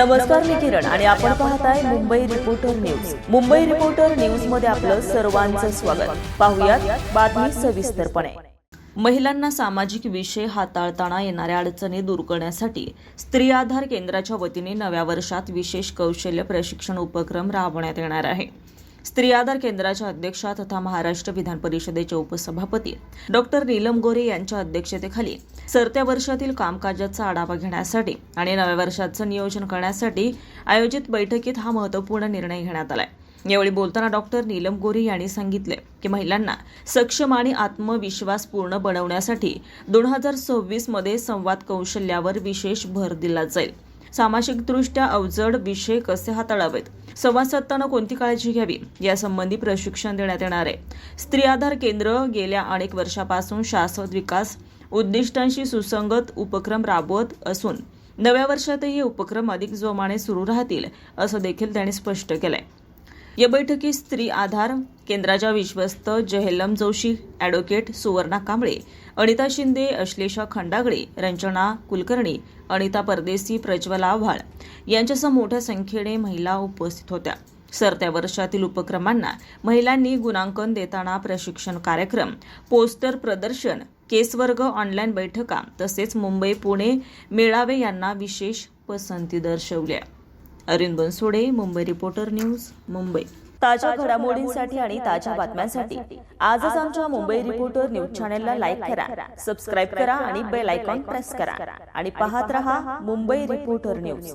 नमस्कार, मी किरण आणि आपण पाहताय Mumbai reporter news. Mumbai reporter news मध्ये आपलं सर्वांचं स्वागत. पाहुयात बातमी सविस्तरपणे. महिलांना सामाजिक विषय हाताळताना येणाऱ्या अडचणी दूर करण्यासाठी स्त्री आधार केंद्राच्या वतीने नव्या वर्षात विशेष कौशल्य प्रशिक्षण उपक्रम राबवण्यात येणार आहे. स्त्री आधार केंद्राच्या अध्यक्षा तथा महाराष्ट्र विधान परिषदेचे उपसभापती डॉक्टर नीलम गोरे यांच्या अध्यक्षतेखाली सरत्या वर्षातील कामकाजाचा आढावा घेण्यासाठी आणि नव्या वर्षाचं नियोजन करण्यासाठी आयोजित बैठकीत हा महत्त्वपूर्ण निर्णय घेण्यात आलाय. यावेळी बोलताना डॉक्टर नीलम गोरे यांनी सांगितले की महिलांना सक्षम आणि आत्मविश्वासपूर्ण बनवण्यासाठी 2026 मध्ये संवाद कौशल्यावर विशेष भर दिला जाईल. सामाजिकदृष्ट्या अवजड विषय कसे हाताळावेत, संवाद साधताना कोणती काळजी घ्यावी यासंबंधी प्रशिक्षण देण्यात येणार आहे. स्त्री आधार केंद्र गेल्या अनेक वर्षापासून शाश्वत विकास उद्दिष्टांशी सुसंगत उपक्रम राबवत असून नव्या वर्षातही हे उपक्रम अधिक जोमाने सुरू राहतील असं देखील त्यांनी स्पष्ट केलंय. या बैठकीत स्त्री आधार केंद्राच्या विश्वस्त जहेलम जोशी, ॲडव्होकेट सुवर्णा कांबळे, अनिता शिंदे, अश्लेषा खंडागळे, रंजना कुलकर्णी, अनिता परदेसी, प्रज्वला आव्हाळ यांच्यासह मोठ्या संख्येने महिला उपस्थित होत्या. सरत्या वर्षातील उपक्रमांना महिलांनी गुणांकन देताना प्रशिक्षण कार्यक्रम, पोस्टर प्रदर्शन, केस वर्ग, ऑनलाईन बैठका तसेच मुंबई पुणे मेळावे यांना विशेष पसंती दर्शवल्या. Arvind Bansode, Mumbai reporter news, Mumbai. ताज्या घडामोडींसाठी आणि ताज्या बातम्यांसाठी आजच आमच्या मुंबई रिपोर्टर न्यूज चॅनलला लाईक करा, सबस्क्राईब करा आणि बेल आयकॉन प्रेस करा आणि पाहत रहा मुंबई रिपोर्टर न्यूज.